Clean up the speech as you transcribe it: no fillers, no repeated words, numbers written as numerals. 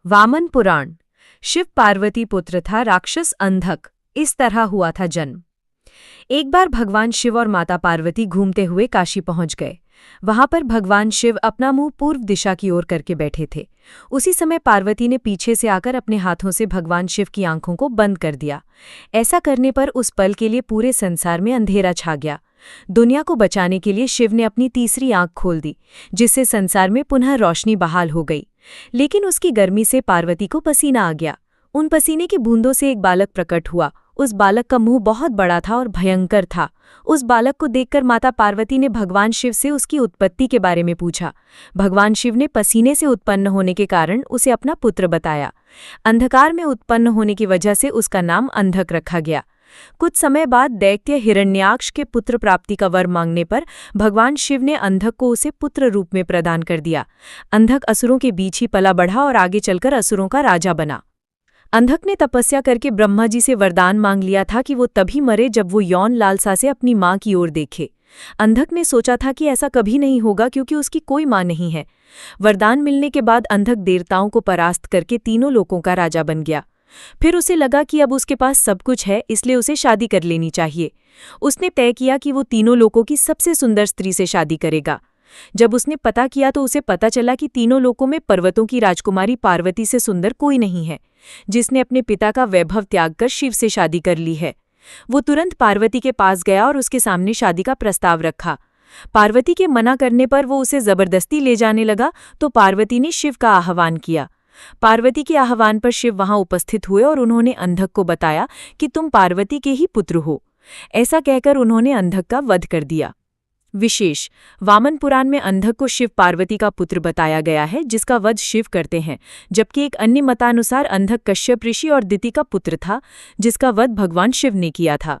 वामन पुराण। शिव पार्वती पुत्र था राक्षस अंधक। इस तरह हुआ था जन्म। एक बार भगवान शिव और माता पार्वती घूमते हुए काशी पहुंच गए। वहां पर भगवान शिव अपना मुंह पूर्व दिशा की ओर करके बैठे थे। उसी समय पार्वती ने पीछे से आकर अपने हाथों से भगवान शिव की आंखों को बंद कर दिया। ऐसा करने पर उस पल के लिए पूरे संसार में अंधेरा छा गया। दुनिया को बचाने के लिए शिव ने अपनी तीसरी आंख खोल दी, जिससे संसार में पुनः रोशनी बहाल हो गई। लेकिन उसकी गर्मी से पार्वती को पसीना आ गया। उन पसीने की बूंदों से एक बालक प्रकट हुआ। उस बालक का मुंह बहुत बड़ा था और भयंकर था। उस बालक को देखकर माता पार्वती ने भगवान शिव से उसकी उत्पत्ति के बारे में पूछा। भगवान शिव ने पसीने से उत्पन्न होने के कारण उसे अपना पुत्र बताया। अंधकार में उत्पन्न होने की वजह से उसका नाम अंधक रखा गया। कुछ समय बाद दैत्य हिरण्याक्ष के पुत्र प्राप्ति का वर मांगने पर भगवान शिव ने अंधक को उसे पुत्र रूप में प्रदान कर दिया। अंधक असुरों के बीच ही पला बढ़ा और आगे चलकर असुरों का राजा बना। अंधक ने तपस्या करके ब्रह्मा जी से वरदान मांग लिया था कि वो तभी मरे जब वो यौन लालसा से अपनी माँ की ओर देखे। अंधक ने सोचा था कि ऐसा कभी नहीं होगा क्योंकि उसकी कोई माँ नहीं है। वरदान मिलने के बाद अंधक देवताओं को परास्त करके तीनों लोकों का राजा बन गया। फिर उसे लगा कि अब उसके पास सब कुछ है, इसलिए उसे शादी कर लेनी चाहिए। उसने तय किया कि वो तीनों लोकों की सबसे सुंदर स्त्री से शादी करेगा। जब उसने पता किया तो उसे पता चला कि तीनों लोकों में पर्वतों की राजकुमारी पार्वती से सुंदर कोई नहीं है, जिसने अपने पिता का वैभव त्याग कर शिव से शादी कर ली है। वो तुरंत पार्वती के पास गया और उसके सामने शादी का प्रस्ताव रखा। पार्वती के मना करने पर वो उसे जबरदस्ती ले जाने लगा तो पार्वती ने शिव का आह्वान किया। पार्वती के आह्वान पर शिव वहां उपस्थित हुए और उन्होंने अंधक को बताया कि तुम पार्वती के ही पुत्र हो। ऐसा कहकर उन्होंने अंधक का वध कर दिया। विशेष वामन पुराण में अंधक को शिव पार्वती का पुत्र बताया गया है, जिसका वध शिव करते हैं, जबकि एक अन्य मतानुसार अंधक कश्यप ऋषि और दिति का पुत्र था, जिसका वध भगवान शिव ने किया था।